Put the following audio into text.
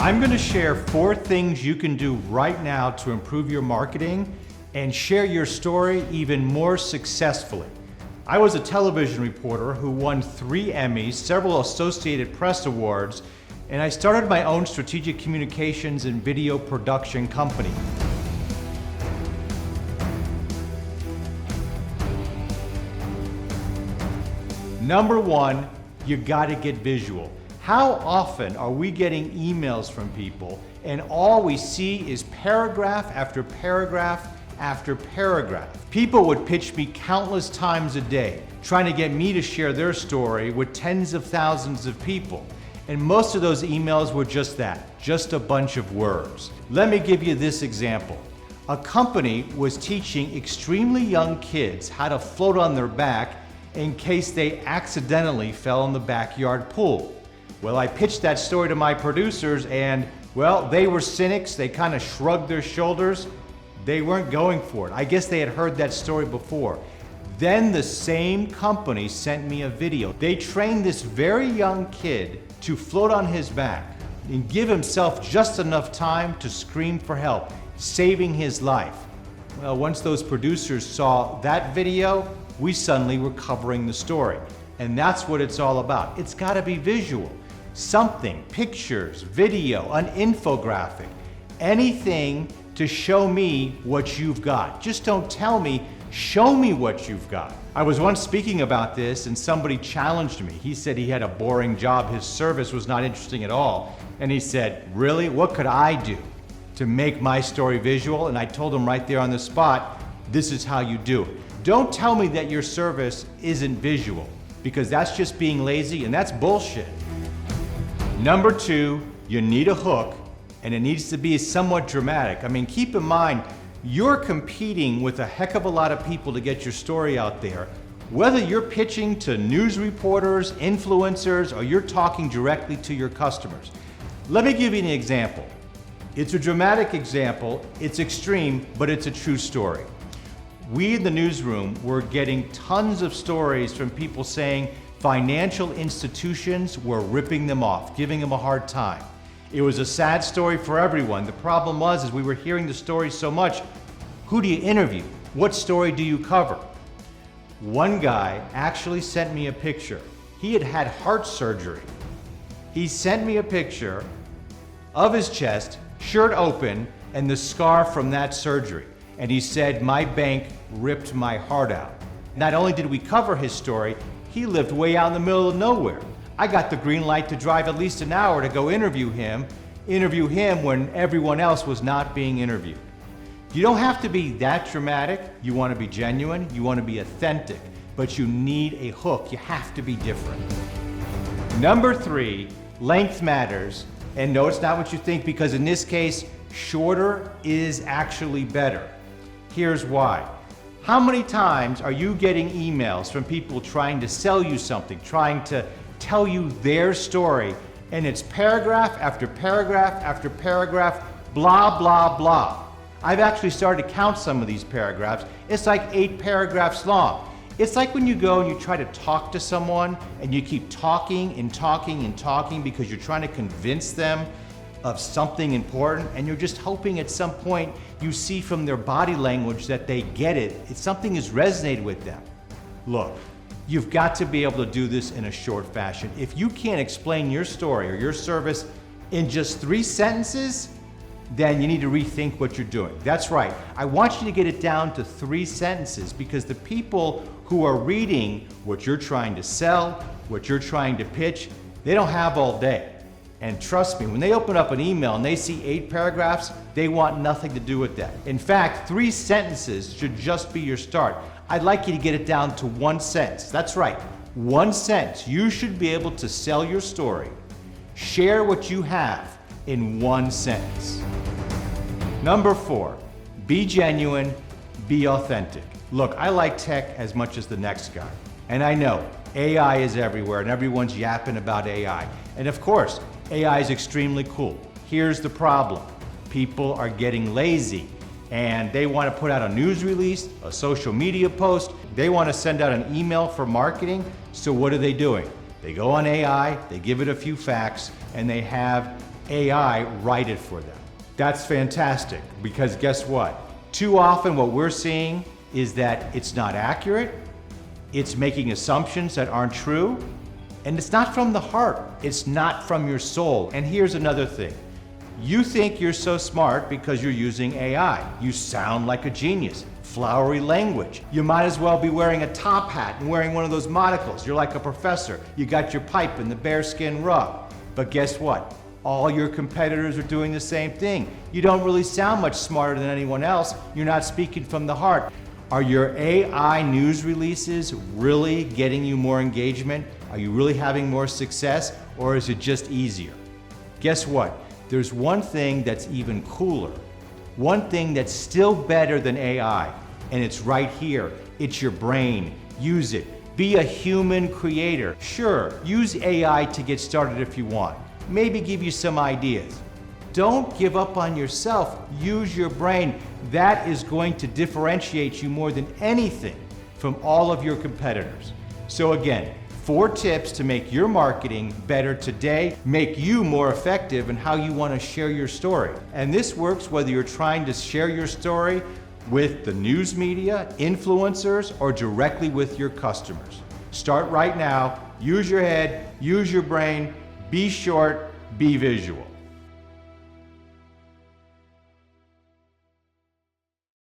I'm going to share 4 things you can do right now to improve your marketing and share your story even more successfully. I was a television reporter who won 3 Emmys, several Associated Press awards, and I started my own strategic communications and video production company. Number 1, you gotta get visual. How often are we getting emails from people and all we see is paragraph after paragraph after paragraph? People would pitch me countless times a day, trying to get me to share their story with tens of thousands of people. And most of those emails were just that, just a bunch of words. Let me give you this example. A company was teaching extremely young kids how to float on their back in case they accidentally fell in the backyard pool. Well, I pitched that story to my producers and, well, they were cynics. They kind of shrugged their shoulders. They weren't going for it. I guess they had heard that story before. Then the same company sent me a video. They trained this very young kid to float on his back and give himself just enough time to scream for help, saving his life. Well, once those producers saw that video, we suddenly were covering the story. And that's what it's all about. It's gotta be visual. Something, pictures, video, an infographic, anything to show me what you've got. Just don't tell me, show me what you've got. I was once speaking about this and somebody challenged me. He said he had a boring job, his service was not interesting at all. And he said, really, what could I do to make my story visual? And I told him right there on the spot, this is how you do it. Don't tell me that your service isn't visual, because that's just being lazy and that's bullshit. Number 2, you need a hook, and it needs to be somewhat dramatic. I mean, keep in mind, you're competing with a heck of a lot of people to get your story out there. Whether you're pitching to news reporters, influencers, or you're talking directly to your customers. Let me give you an example. It's a dramatic example, it's extreme, but it's a true story. We in the newsroom were getting tons of stories from people saying financial institutions were ripping them off, giving them a hard time. It was a sad story for everyone. The problem was, we were hearing the stories so much, who do you interview? What story do you cover? One guy actually sent me a picture. He had had heart surgery. He sent me a picture of his chest, shirt open, and the scar from that surgery. And he said, my bank ripped my heart out. Not only did we cover his story, he lived way out in the middle of nowhere. I got the green light to drive at least an hour to go interview him when everyone else was not being interviewed. You don't have to be that dramatic. You want to be genuine, you want to be authentic, but you need a hook. You have to be different. Number 3, length matters. And no, it's not what you think, because in this case, shorter is actually better. Here's why. How many times are you getting emails from people trying to sell you something, trying to tell you their story, and it's paragraph after paragraph after paragraph, blah, blah, blah. I've actually started to count some of these paragraphs. It's like 8 paragraphs long. It's like when you go and you try to talk to someone and you keep talking and talking and talking because you're trying to convince them of something important, and you're just hoping at some point you see from their body language that they get it. Something has resonated with them. Look, you've got to be able to do this in a short fashion. If you can't explain your story or your service in just 3 sentences, then you need to rethink what you're doing. That's right. I want you to get it down to 3 sentences, because the people who are reading what you're trying to sell, what you're trying to pitch, they don't have all day. And trust me, when they open up an email and they see 8 paragraphs, they want nothing to do with that. In fact, 3 sentences should just be your start. I'd like you to get it down to 1 sentence. That's right, 1 sentence. You should be able to sell your story, share what you have in 1 sentence. Number 4, be genuine, be authentic. Look, I like tech as much as the next guy. And I know AI is everywhere and everyone's yapping about AI. And of course, AI is extremely cool. Here's the problem. People are getting lazy and they want to put out a news release, a social media post. They want to send out an email for marketing. So what are they doing? They go on AI, they give it a few facts, and they have AI write it for them. That's fantastic, because guess what? Too often what we're seeing is that it's not accurate, it's making assumptions that aren't true, and it's not from the heart, it's not from your soul. And here's another thing. You think you're so smart because you're using AI. You sound like a genius. Flowery language. You might as well be wearing a top hat and wearing one of those monocles. You're like a professor. You got your pipe and the bearskin rug. But guess what? All your competitors are doing the same thing. You don't really sound much smarter than anyone else. You're not speaking from the heart. Are your AI news releases really getting you more engagement? Are you really having more success, or is it just easier? Guess what? There's one thing that's even cooler. One thing that's still better than AI, and it's right here. It's your brain. Use it. Be a human creator. Sure, use AI to get started if you want. Maybe give you some ideas. Don't give up on yourself. Use your brain. That is going to differentiate you more than anything from all of your competitors. So again, 4 tips to make your marketing better today, make you more effective in how you want to share your story. And this works whether you're trying to share your story with the news media, influencers, or directly with your customers. Start right now. Use your head, use your brain, be short, be visual.